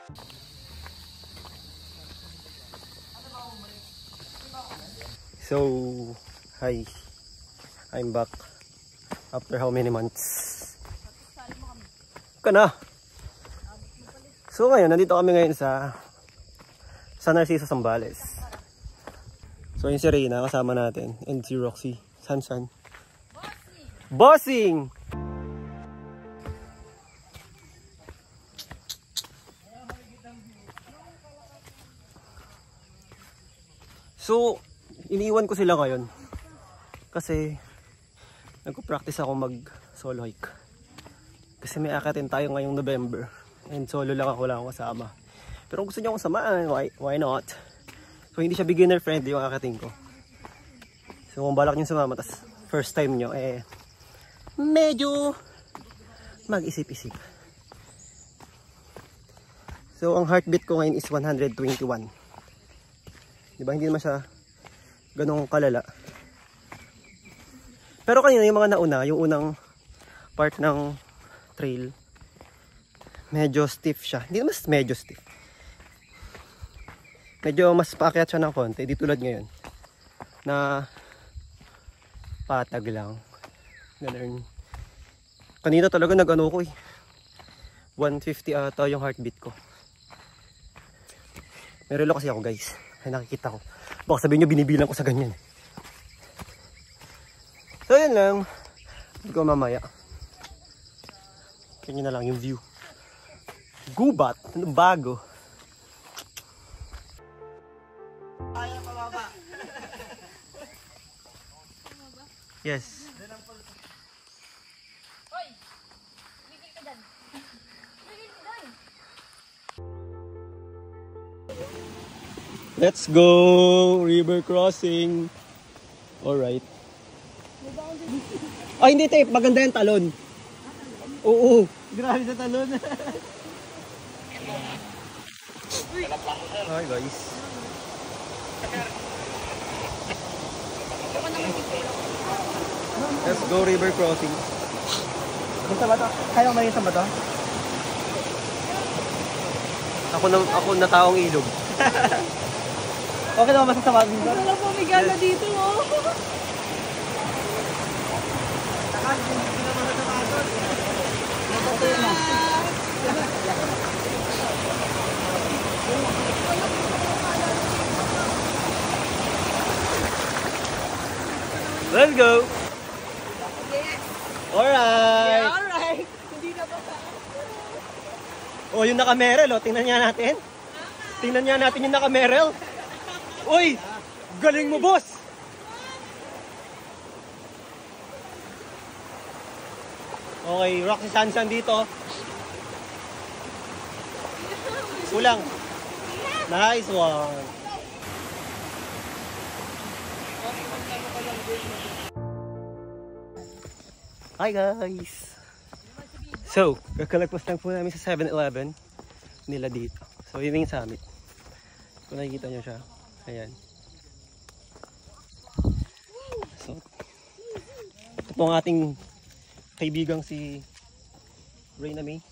So, hi. I'm back. After how many months? Ka na. So ngayon, nandito kami ngayon sa Narciso, Zambales. So yun si Reyna, kasama natin. And si Roxy. San. Bossing! So, iniiwan ko sila ngayon. Kasi, nagpo-practice ako mag-solo hike. Kasi may akatin tayo ngayong November. And solo lang ako kasama. Pero kung gusto nyo akong samaan, why not? So, hindi siya beginner friendly yung akatin ko. So, kung balak nyo sumama, tas first time nyo, medyo mag-isip-isip. So, ang heartbeat ko ngayon is 121. Diba, hindi naman siya ganong kalala. Pero kanina yung mga nauna, yung unang part ng trail, medyo stiff siya. Hindi naman medyo stiff. Medyo mas paakyat siya ng konti. Di tulad ngayon na patag lang. Ganun. Kanina talaga nag-ano ko 150 ata yung heartbeat ko. May relo kasi ako guys. Ay nakikita ko. Baka sabihin nyo binibilang ko sa ganyan. So yun lang. Hindi ko mamaya. Ganyan na lang yung view. Gubat. Ano bago? Kaya pababa. Yes. Hoy! Bigil ka dyan. Bigil ka dyan. Let's go! River crossing. Alright. Ay hindi tape, maganda yung talon. Oo. Grabe sa talon. Hi guys. Let's go river crossing. Punta ba to? Kaya mo sa ba to? Ako na taong ilog. Okay naman masasama dito. Wala po migala dito oh. Let's go. Yes. Alright. Yeah, alright. Hindi na ba? Oh, yung naka-Merrell, oh. Tingnan niya natin. Tingnan niya natin yung naka-Merrell. Uy, galing mo, boss. Okay, Roxy Sansan dito. Kulang. Nice one. Hi guys. So, kakalagpas lang po namin sa 7-Eleven nila dito. So, yun yung summit. Kung nakikita nyo siya. Ayan. So, ito ang ating kaibigang si Reyna May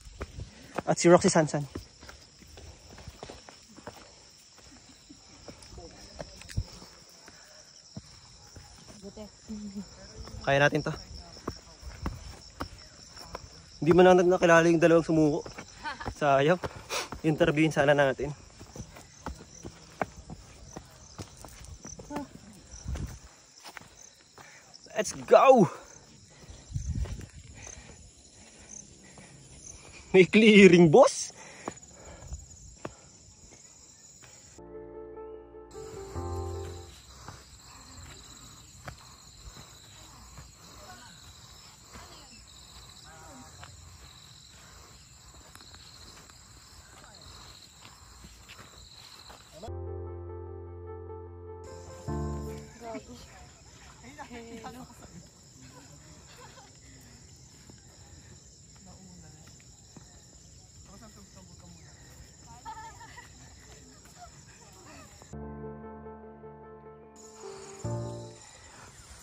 at si Roxy Sansan. Kaya natin to. Hindi mo na nakilala yung dalawang sumuko. Sayang. Interviewin sana natin. Let's go! May clearing, boss!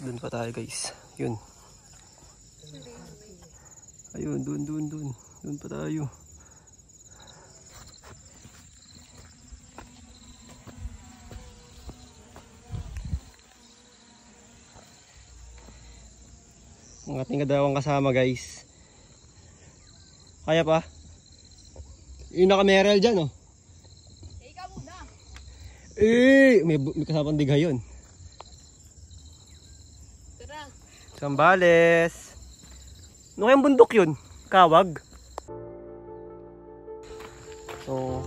Doon pa tayo guys. Yun. Ayun, doon pa tayo. Ang ating dalawang kasama guys. Kaya pa? Yung naka-Merrell dyan oh. Ikaw muna. May kasamang digha yun. Tara. Sambales. Ano kayang bundok yun? Kawag. So,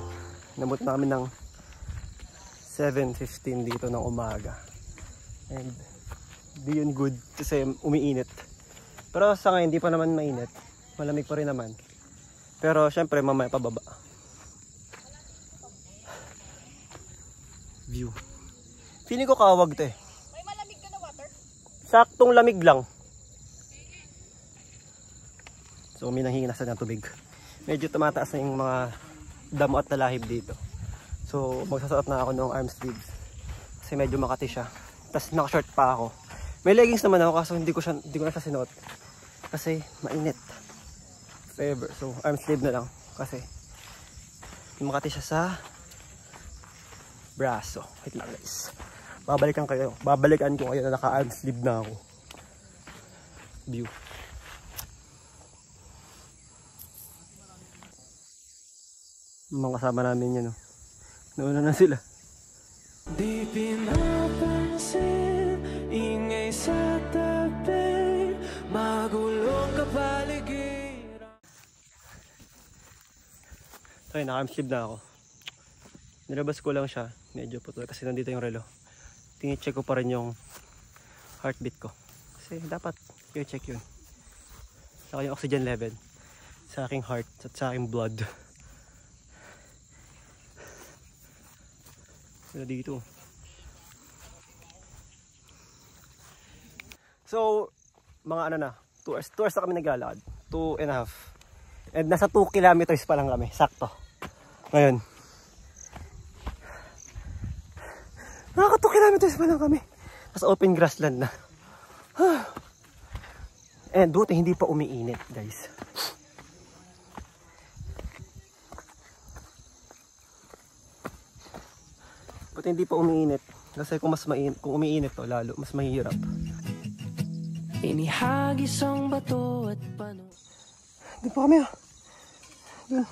nabot namin ng 7:15 dito ng umaga. And di yun good kasi umiinit. Pero sa ngayon hindi pa naman mainit. Malamig pa rin naman. Pero syempre mamaya pababa. View. Feeling ko kawag to eh. May malamig ka na water? Saktong lamig lang. So may nanghihinasan ng tubig. Medyo tumataas na yung mga damo at talahib dito. So magsasuot na ako ng arm sleeves. Kasi medyo makati siya. Tapos naka-short pa ako. May leggings naman ako kaso hindi ko na siya sinuot. Kasi mainit. Favor. So arm sleeve na lang. Kasi makati siya sa braso. Wait lang guys. Babalikan ko kayo na naka-arm sleeve na ako. View. Mga kasama namin yan. Nauna na sila. Di pinapansin, ingay sa tabi, magulong kapaligiran. So yun, naka-arm sleeve na ako. Nilabas ko lang siya. Medyo putol kasi nandito yung relo. Tini-check ko pa rin yung heartbeat ko. Kasi dapat i-check yun. Saka yung oxygen level sa aking heart at sa aking blood. Sila dito. So, mga ano na, 2 hours na kami naglalakad. 2.5. And nasa 2 kilometers pa lang kami, sakto. Ngayon. Naka 2 kilometers pa lang kami. Nasa open grassland na. And buti hindi pa umiinit, guys. Buti hindi pa umiinit. Kasi kung umiinit to, lalo mas mahirap. Inihagis ang bato at pano. Di pa kami dun.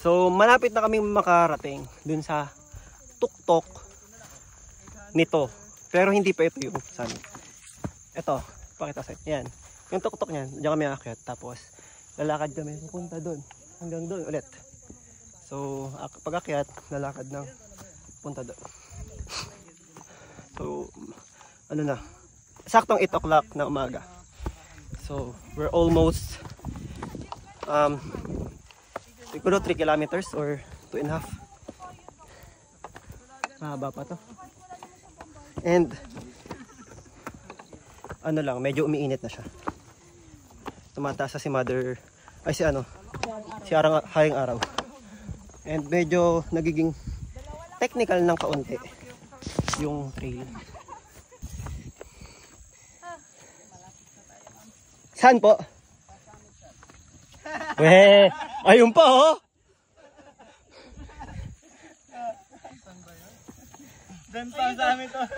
So malapit na kaming makarating dun sa tuktok nito. Pero hindi pa ito yung saan. Ito, pakita sa yan. Yung tuktok niyan, diyan kami aakyat. Tapos lalakad kami pupunta dun. Hanggang dun ulit. So pag akyat, lalakad ng punta doon. So ano na, saktong 8 o'clock na umaga. So we're almost siguro 3 kilometers or 2.5. Mahaba pa to. And ano lang, medyo umiinit na siya. Tumataas si mother, ay si hayang araw. And medyo nagiging technical ng kaunti yung trail. Saan po? Ayun pa oh.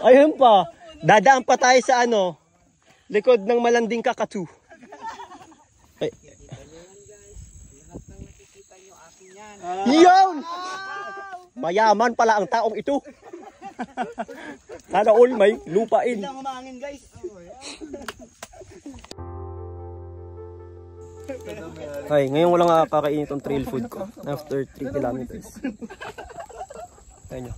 Ayun pa. Dadaan pa tayo sa likod ng malanding kakatu. Ay. Yun! Mayaman pala ang taong ito. Sana all may lupain. Hindi umangin guys. Ay, ngayon ko lang kakainin itong trail food ko after 3 kilometers. Ayun nyo.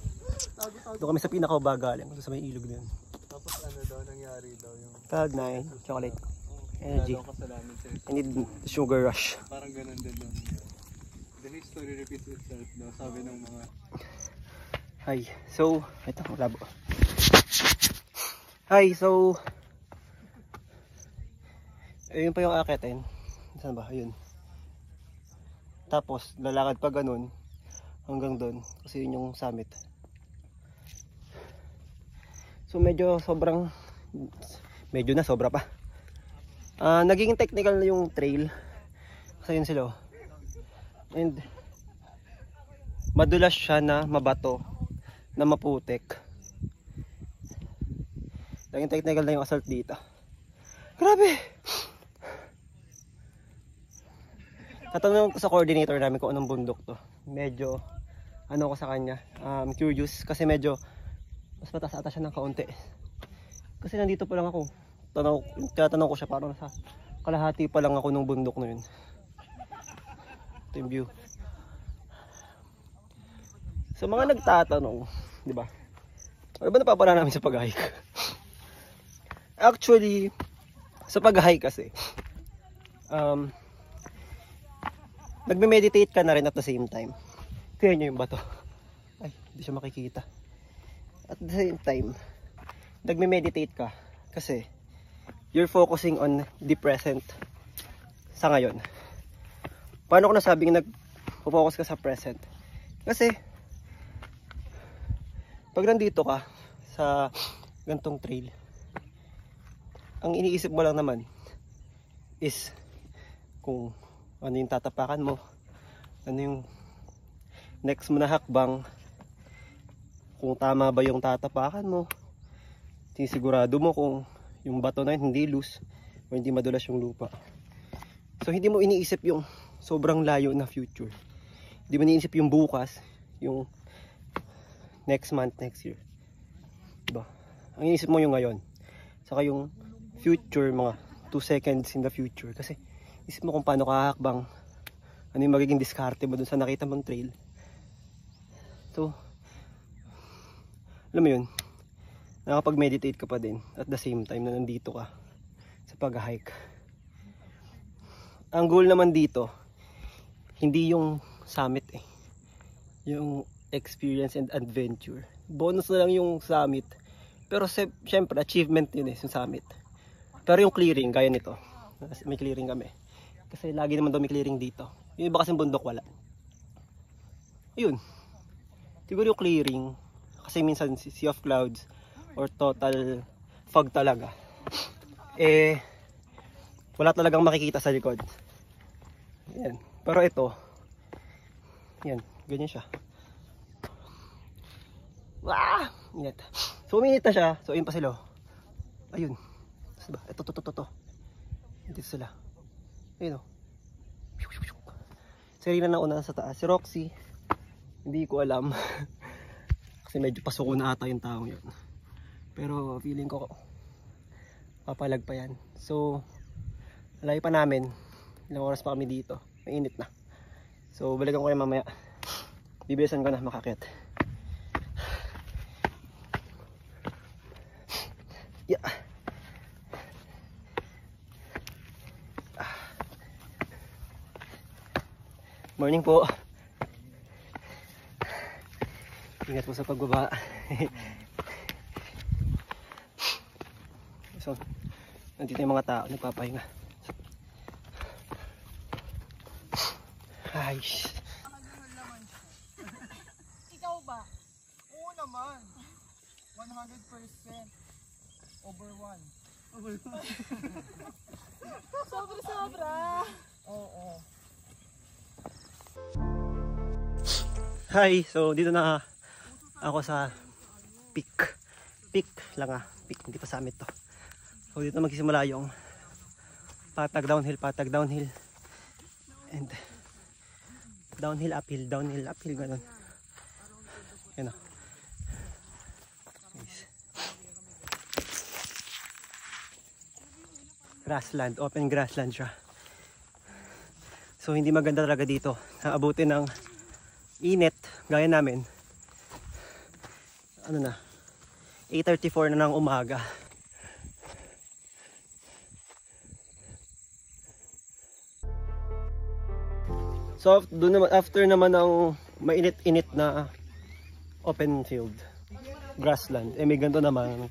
Doon kami sa pinakabagaling. Doon sa may ilog din. Tapos ano daw nangyari daw yung Cloud 9, chocolate, energy. I need the sugar rush. parang ganun din daw. The history repeats itself daw, sabi ng mga Hi, so, ito, labo. Hi, so, ayun pa yung akitin. Saan ba? Ayun. Tapos, lalakad pa ganun hanggang doon kasi yun yung summit. So, medyo sobra pa. Naging technical na yung trail kasi yun sila. And madulas siya na mabato, na maputik. Naging technical na yung assault dito. Grabe! Tatanong ko sa coordinator namin kung anong bundok to. Medyo, ano ko sa kanya, curious. Kasi medyo, mas mataas ata siya ng kaunti. Kasi nandito pa lang ako. Tinatanong ko siya, parang sa kalahati pa lang ako ng bundok na yun. Ito yung view. Sa mga nagtatanong, di ba? Ano ba napapala namin sa pag-hike? Actually, sa pag-hike kasi, nagme-meditate ka na rin at the same time. Kaya nyo yung bato. Ay, hindi siya makikita. At the same time, nagme-meditate ka kasi you're focusing on the present sa ngayon. Paano ko nasabing nag-focus ka sa present? Kasi pag nandito ka sa gantong trail, ang iniisip mo lang naman is kung ano yung tatapakan mo, ano yung next mo na hakbang, kung tama ba yung tatapakan mo, sinisigurado mo kung yung bato na yun hindi loose o hindi madulas yung lupa. So hindi mo iniisip yung sobrang layo na future, hindi mo iniisip yung bukas, yung next month, next year, diba? Ang iniisip mo yung ngayon, saka yung future, mga 2 seconds in the future. Kasi isip mo kung paano ka hakbang, ano yung magiging diskarte mo dun sa nakita mong trail. So alam mo yun, nakapag-meditate ka pa din at the same time na nandito ka sa pag-hike. Ang goal naman dito, hindi yung summit eh, yung experience and adventure. Bonus na lang yung summit, pero syempre achievement yun eh, yung summit. Pero yung clearing, gaya nito, may clearing kami kasi lagi naman daw may clearing dito. Yung iba kasing bundok wala. Ayun, siguro yung clearing, kasi minsan sea of clouds or total fog talaga, eh wala talagang makikita sa likod. Yan. Pero ito, yan, ganyan siya. Wah! Init. So uminit na siya. So ayun pa sila. Ayun. Diba? Ito. Dito sila. Ayun o. Si Rina na una sa taas. Si Roxy, hindi ko alam. Kasi medyo pasuko na ata yung taong yun. Pero feeling ko papalag pa yan. So layo pa namin. Ilang oras pa kami dito. Mainit na. So balikan ko kayo mamaya. Bibilisan ko na makakit. Yeah. Morning po. Ingat po sa pagbaba. So, nandito yung mga tao nagpapahinga. Ay. Ikaw ba? Oo naman. 100% over 1. Sobra. Oo. Hi, so dito na ako sa peak. Peak lang peak, hindi pa summit to. So dito na magsisimula yung patag downhill, and downhill, uphill, ganun. Yan o. Nice. Grassland, open grassland siya. So hindi maganda talaga dito. Naabutin ng init, gaya namin. Ano na? 8:34 na ng umaga. So doon naman, after naman ng mainit-init na open field, grassland, eh may ganito naman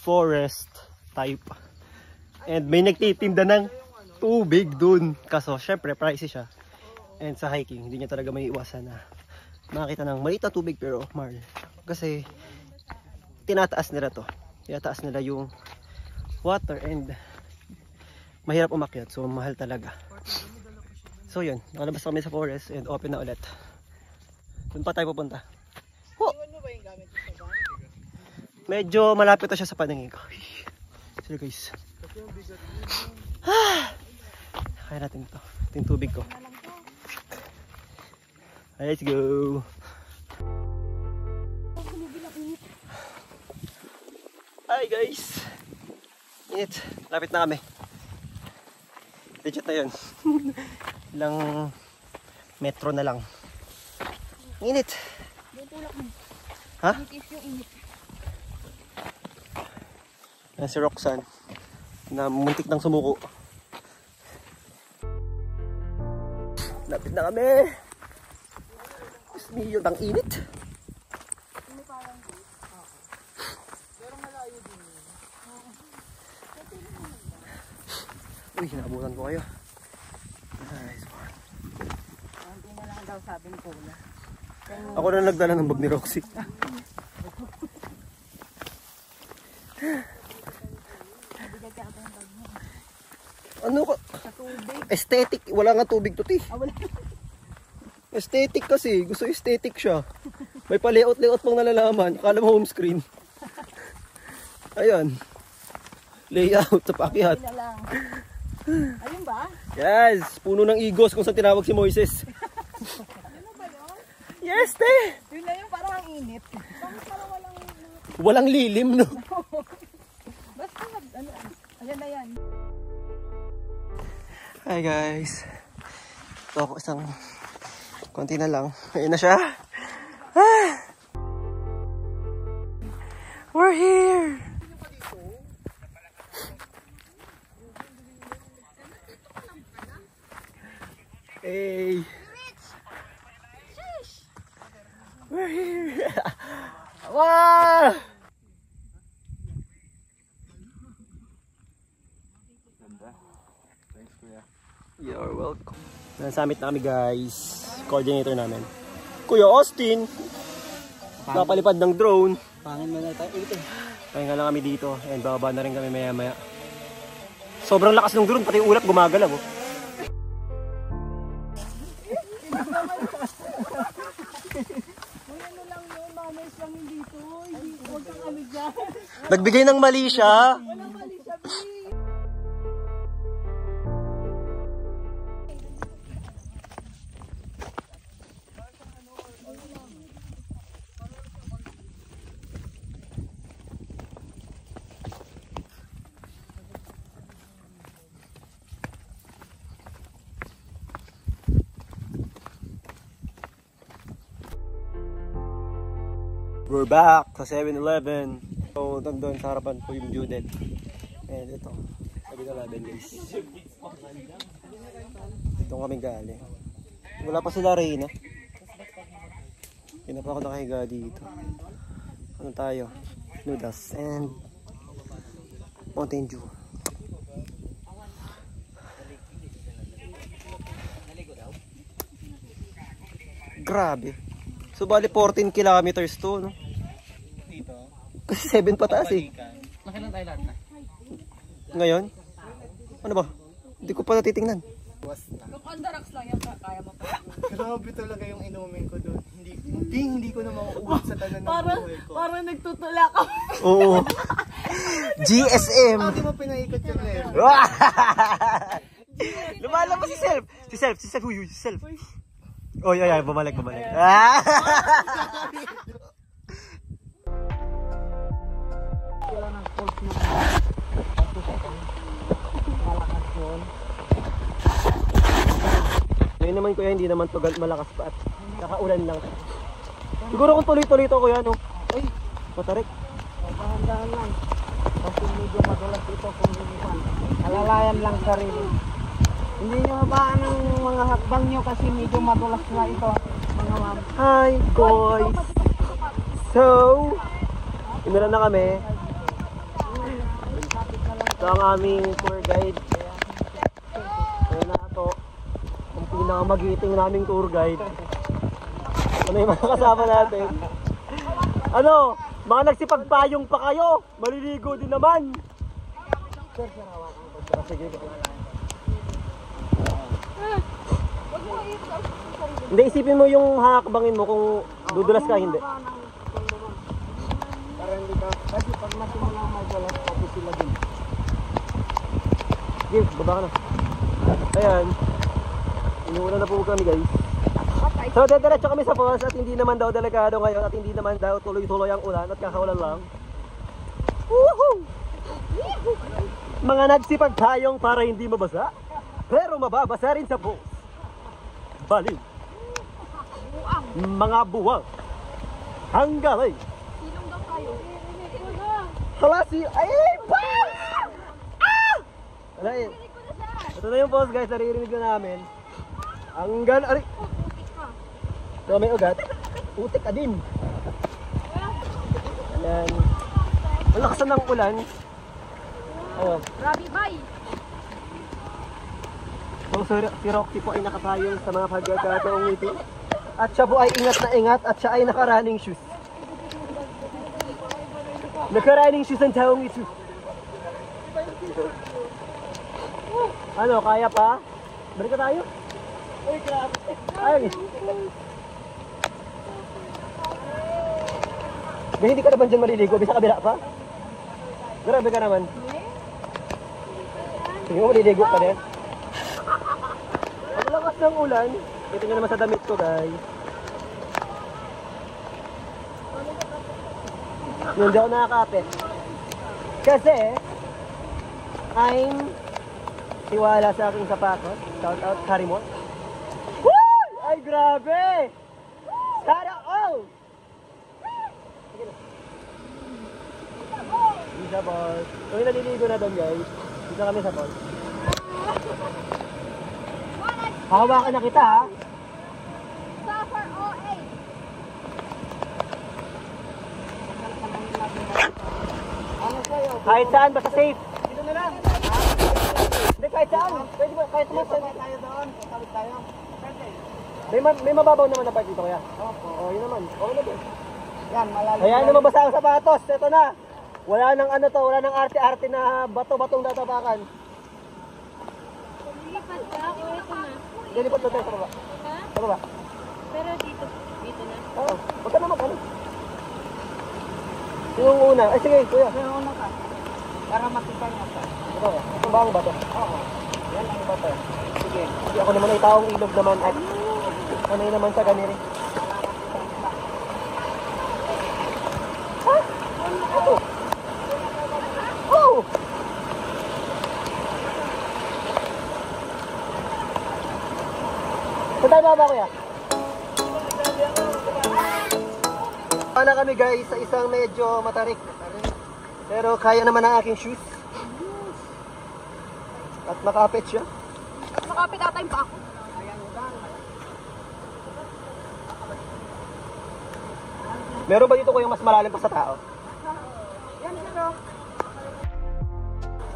forest type. And may nagtitinda ng tubig dun. Kaso syempre pricey siya. And sa hiking, hindi niya talaga may iwasan na makakita ng maliit na tubig pero mahal. Kasi tinataas nila to. Tinataas nila yung water and mahirap umakyat. So mahal talaga. So yun, nakalabas kami sa forest and open na ulit. Doon pa tayo pupunta. Medyo malapit na siya sa paningin ko. Sige guys. Kaya natin to. Ito yung tubig ko. Let's go. Hi guys. Init. Lapit na kami. Legit na yun. Ilang metro na lang. Init. Ha? Yan si Roxanne na muntik ng sumuko. Lapit na kami. Diyos mio, ang init. Uy, hinabutan ko kayo. Nice one. Hindi na lang daw sabing pula. Ako na nagdala ng bag ni Roxy. Ano ka? Aesthetic. Wala nga tubig to, ti. Aesthetic kasi. Gusto aesthetic siya. May pa-layout-layout pang nalalaman. Akala mo home screen. Ayan. Layout sa pakyat. Ayun ba? Yes. Puno ng igos kung saan tinawag si Moises. Ano ba yun? Yes, te. Yun na yung parang ang init. Bakit parang Walang lilim, no? Basta ano, ayan na yan. Hi guys. Ito ako isang konti na lang. Ayun na siya. Ah! We're here. Hey. We're here. Wow! Thanks, kuya. You're welcome. Nasamit na kami guys. Coordinator namin. Kuya Austin. Napalipad ng drone. Pangin mo na tayo. Pahinga lang kami dito. And bababa na rin kami maya maya. Sobrang lakas ng drone. Pati yung ulap gumagalaw. Oh. Ano lang yun, mamas lang yun dito. Huwag kang ano dyan. Nagbigay ng mali siya. Walang mali siya, B. We're back sa 7-Eleven. So, doon sa harapan po yung Judith. And ito, 7-Eleven guys. Ito kami galing. Wala pa sila Reyna. Hindi na pa ako nakahiga dito. Ano tayo? Noodles and Mountain Dew. Grabe. So bali 14 kilometers to, no? Dito. Kasi 7 pataas eh. Nakailan tayo lahat na? Ngayon? Ano ba? Hindi ko pa natitingnan. Kung Andarax lang yan, kaya mo pa. Grabe talaga yung inumin ko doon. Hindi ko na mauubos sa tanan ng buhay ko. Parang nagtutulak ako. Oo. GSM. Hindi mo pinaikot yung level. Lumalabas si Self. Si Self. Huy, si Self. Oy, bumalik. Ah! Ngayon naman kuya, hindi naman to malakas pa at nakaulan lang. Siguro kung tuloy-tuloy to kuya, no? Ay, matarik. Dahan-dahan lang. Kasi medyo madulas ito kung linipan. Alalayan lang sarili. Hindi nyo mabaan ang mga hakbang nyo kasi medyo madulas na ito, mga ma'am. Hi guys! So, inulan na kami. Ito ang aming tour guide. Ayun na ito. Ang pinakamagiting naming tour guide. Ano yung mga kasama natin? Ano? Mga nagsipagpayong pa kayo. Maliligo din naman. Sige. Hindi, isipin mo yung hakbangin mo kung dudulas ka, hindi. Para hindi ka, kasi pag nasimula madulas, pati sila din. Sige, baba ka na. Ayan. Inuuna na po kami guys. So, diretso kami sa falls at hindi naman daw delikado ngayon at hindi naman daw tuloy-tuloy ang ulan at kakaulan lang. Woohoo! Mga nagsipag tayong para hindi mabasa, pero mababasa rin sa falls. Balik. Mga buwang. Hanggalay. Silong daw tayo. Hala si... Ay! Pa! Ah! Wala eh. Ito na yung falls guys, naririnig ko namin. Hanggan... Ari! So may ugat. Utik ka din. Ayan. Ang lakasan ng ulan. Oh. Rabi bay. So si Rocky po ay nakapayong sa mga pagkakataong ito. At siya po ay ingat na ingat at siya ay naka-running shoes. Naka-running shoes ang taong ito. Ano, kaya pa? Balik ka tayo? Ay, grabe. Ay. Hindi ka naman dyan maliligo, bisa kabila pa? Grabe ka naman. Sige mo, maliligo ka din. Ang lakas ng ulan. Ito nyo naman sa damit ko guys. Hindi ako nakakapit. Kasi, I'm tiwala sa aking sapatos. Shout out, Harimon. Woo! Ay, grabe! Sana all! Isa balls. Kung naliligo na doon guys, dito kami sa balls. Hawakan na kita ha. Suffer OA. Kahit saan, basta safe. Dito na lang. Hindi, kahit saan. Pwede ba, kahit naman saan. Tayo doon, kapit tayo. May mababaw naman na part dito kaya. Oo, yun naman. Okay na din. Yan, malalim. Ayan na mabasa ang sapatos. Ito na. Wala nang ano to, wala nang arte-arte na bato-batong tatapakan. Lipat ka o ito na? Hindi, lipat na tayo sa baba. Ha? Sa baba. Pero dito na. Oo, huwag ka naman ano. Yung una. Ay sige, kuya. Pero una ka. Para makita niya ka. Ito, itong bagong bato. Oo. Yan ang bato. Sige. Kasi ako naman ay taong ilog naman at sanay naman sa ganiri. Ha? Ito. Oh! Saan tayo ba kuya? Pana kami guys sa isang medyo matarik. Pero kaya naman ang aking shoes. At makapit siya. Makapit ata yung pa ako. Meron ba dito ko yung mas malalim pa sa tao?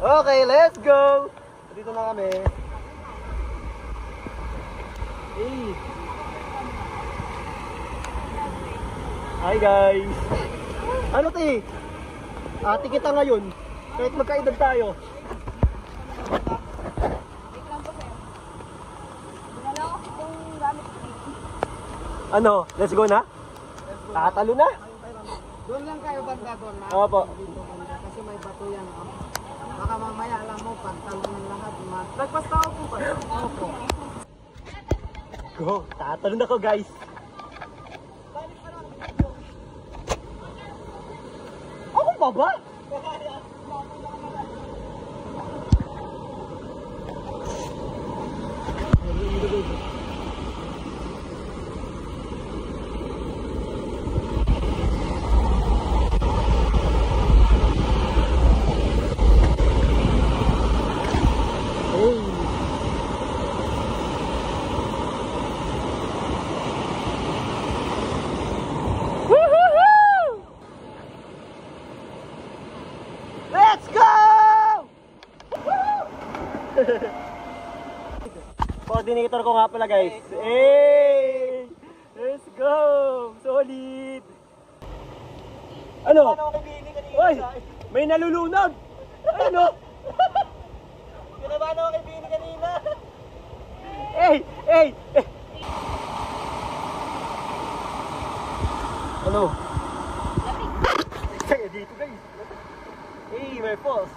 Okay, let's go! Dito na kami. Hey! Hi guys! Ano ti? Ate kita ngayon. Kahit magkaedad tayo. Dinala ko itong gamit ko. Ano? Let's go na? Tatalo na? Doon lang kayo banda doon na. Opo. Dito banda kasi may bato yan. Oh. Baka mamaya alam mo pagtalunan lahat. Nagpasta ako po ba? Opo. Go! Tatalo na ko guys! Ako pa ba? Let's go! Coordinator ko nga pala guys. Hey! Let's go! Solid! Ano? Oy! May nalulunod! Ano? Kinabahan ako kay Bini kanina. Hey! Hey! Ano? Kaya dito guys. Hey, may falls.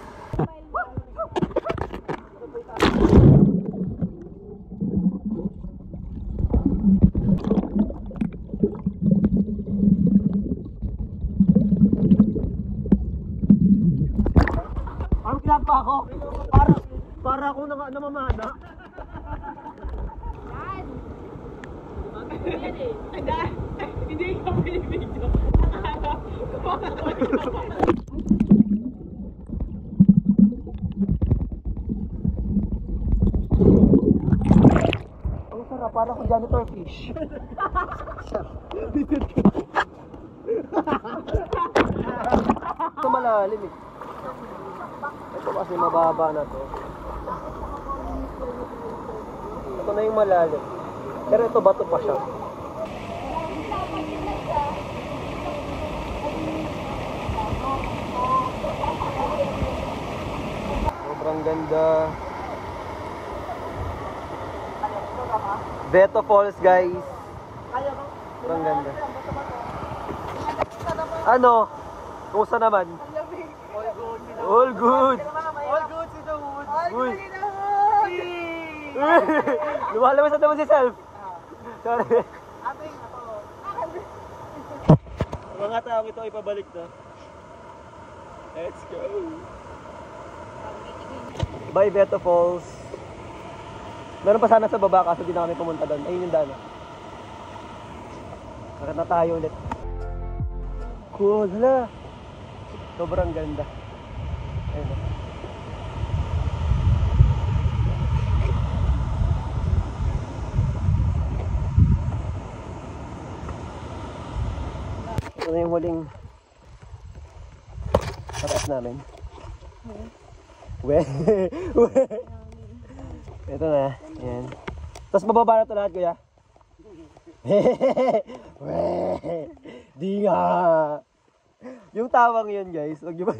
Para ako namamana. Hindi ka pinibidyo. Ang sarap, para akong janitor fish. Ito malalim eh. Ito kasi mababa na to. Ito na yung malalim. Pero ito bato pa siya. Sobrang ganda. Beto Falls, guys. Sobrang ganda. Ano? Kumusta naman? All good. All good si the wood. Uy. Lumalabas na naman si Self. Sorry. Mga taong ito ay pabalik na. Let's go. Bye, Beto Falls. Meron pa sana sa baba kaso di na kami pumunta doon. Ayun yung daan. Bakit na tayo ulit? Cool. Hala. Sobrang ganda. Ayun na. Ito na yung huling tapos namin. Ito na. Ayan. Tapos mababa na ito lahat, kuya. Di nga. Yung tawang yun, guys. Huwag niyo ba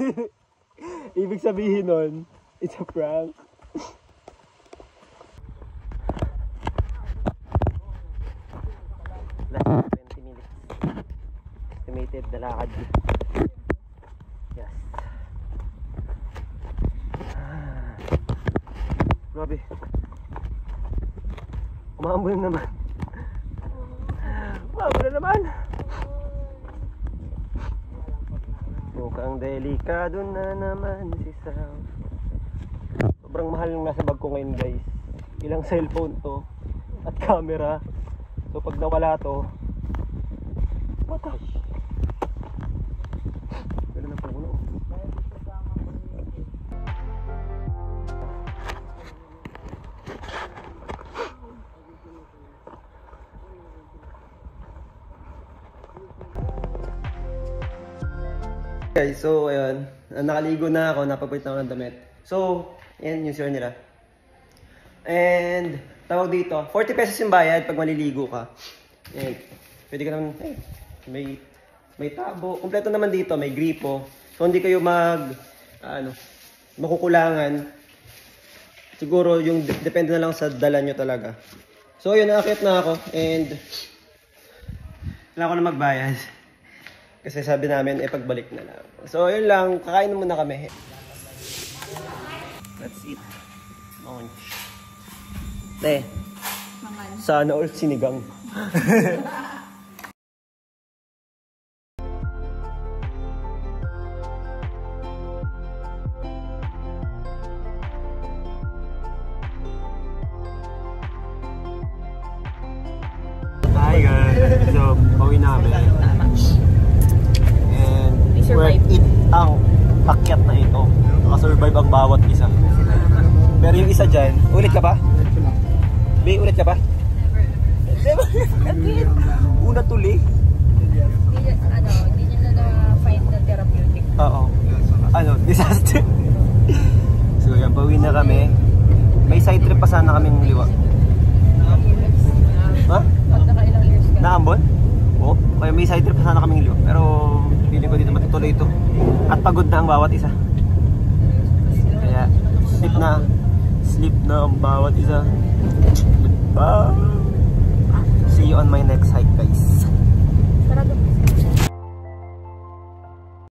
ibig sabihin nun, it's a prank. Last 20 minutes. Estimated na lakad. Yes. Grabe. Umambol na naman. Umambol na naman. Mukhang delikado na naman si Sam. Sobrang mahal yung nasa bag ko ngayon, guys. Ilang cellphone to at camera. So pag nawala to, patay. Wala na puno. Guys, so ayun, nakaligo na ako, napapit na ako ng damit. So, yan yung sir nila. And, tawag dito, 40 pesos yung bayad pag maliligo ka. And, pwede ka naman, may tabo. Kompleto naman dito, may gripo. So, hindi kayo makukulangan. Siguro, yung depende na lang sa dala nyo talaga. So, yun, nakakit na ako. And, kailangan ko na magbayad. Kasi sabi namin, pagbalik na lang. So, yun lang. Kakain muna kami. Let's eat. Lunch. Te. Sana all sinigang. Hi guys. So, pauwi namin. Worth it ang akyat na ito. Nakasurvive ang bawat isa. Pero yung isa dyan, ulit ka ba? May ulit ka ba? Never. Never. Una tuli. Hindi niya na-find na therapeutic. Oo. Disaster. So yan, bawi na kami. May side trip pa sana kaming liwa. Ha? Pag nakailang years ka. Naambon? Oo. Kaya may side trip pa sana kaming liwa. Pero feeling ko dito matutuloy ito. At pagod na ang bawat isa. Kaya sleep na ang bawat isa. Bye! See you on my next hike, guys. Sarado.